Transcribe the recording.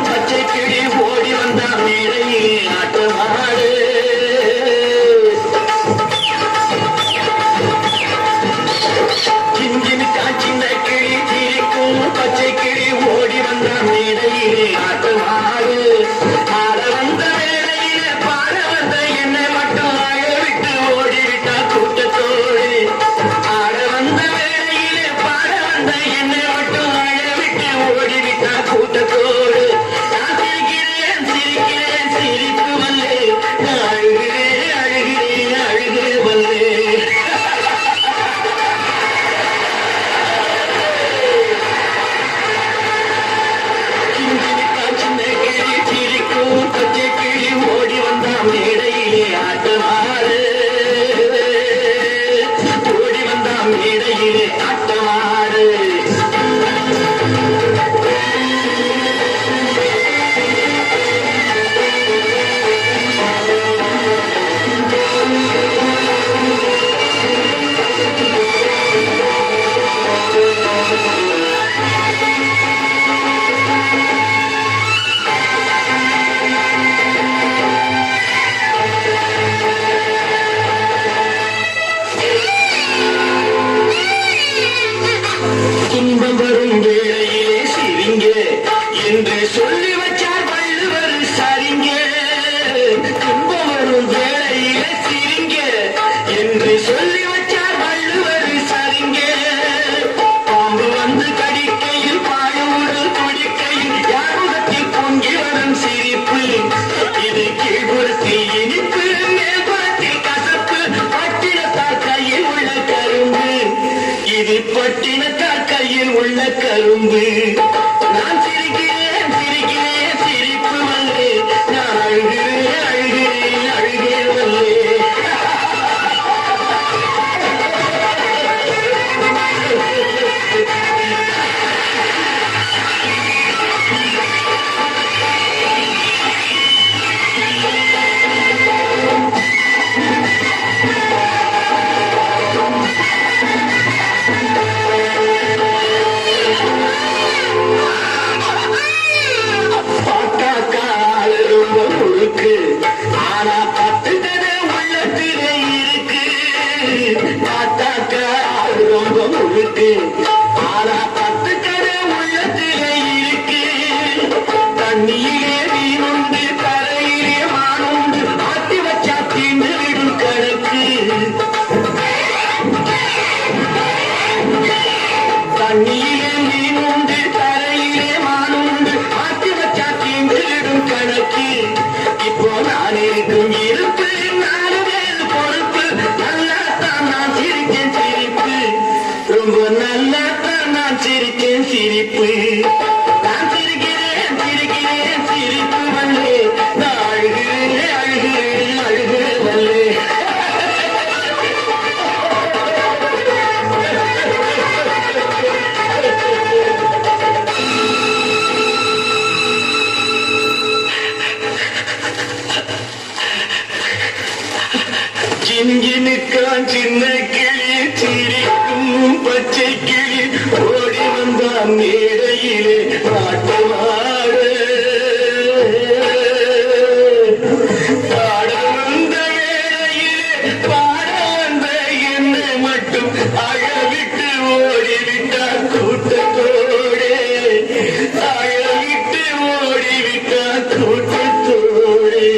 பச்சை கிளி ஓடி வந்தா மேடையே ஆட்டமாடு சின்ன கிளி சிரிக்கும் பச்சை கிளி ஓடி வந்தா மேடையிலே ஆட்டமாடு ஆட வந்த வேளையிலே பாட வந்த என்னை மட்டும் ஆக விட்டு ஓடிவிட்டா கூட்டத்தோடு ஆட வந்த வேளையிலே பாட வந்த என்னை மட்டும் ஆக விட்டு ஓடிவிட்டா கூட்டத்தோடு நான் சிரிக்கிறேன் சிரிக்கிறேன் சிரிப்பு வல்லே நான் அழுகிறேன் அழுகிறேன் அழுகு வல்லே பச்சை கிளி ஓடி வந்தா மேடையிலே ஆட்டமாடு ஓடி வந்தா மேடையிலே ஆட்டமாடு துன்பம் வரும் வேளையிலே சிரிங்க என்று சொல்லி வச்சார் வள்ளுவர் சரிங்க துன்பம் வரும் வேளையிலே சிரிங்க என்று சொல்லி வச்சார் வள்ளுவர் சரிங்க பாம்பு வந்து கடிக்கையில் பாயோடு துடிக்கையில் யாருகத்தில் பொங்கி வரும் சிரிப்பு இது கீழ்புறத்தில் இனிப்பு மேல்புறத்தில் கசப்பு பட்டினத்தார் கையில் உள்ள கரும்பு இது பட்டினத்தார் கையில் உள்ள கரும்பு நான் சிரிக்கிறேன் சிரிக்கிறேன் சிரிப்பு வல்லே நான் அழுகிறேன் அழுகிறேன் அழுகே வல்லே ஆனா பத்து கதை உள்ளத்திலே இருக்கு பார்த்தாக்க அது ரொம்ப முழுக்கு ஆனா பத்து கதை உள்ளத்திலே இருக்கு தண்ணியிலே மீனுண்டு கரையிலே மானுண்டு ஆட்டி வச்சா தீண்டு விடும் கணக்கு தண்ணியிலே மீனுண்டு கரையிலே மானுண்டு ஆட்டி வச்சா தீண்டு விடும் கணக்கு இப்போ நான் இருக்கும் இருப்பு நாலு பேர் பொறுப்பு நல்லாத்தான் நான் சிரிச்சேன் சிரிப்பு ரொம்ப நல்லாத்தான் நான் சிரிச்சேன் சிரிப்பு நான் சிரிக்கிறேன் சிரிக்கிறேன் சிரிப்பு வல்லே நான் அழுகிறேன் அழுகிறேன் அழுகு வல்லே சின்ன கிளி சிரிக்கும் பச்சை கிளி ஓடி வந்தா மேடையிலே ஆட்டமாடு பாட வந்த வேளையிலே பாட வந்த என்னை மட்டும் அழவிட்டு ஓடிவிட்டா கூட்டத்தோடே அழவிட்டு ஓடிவிட்டா கூட்டத்தோடே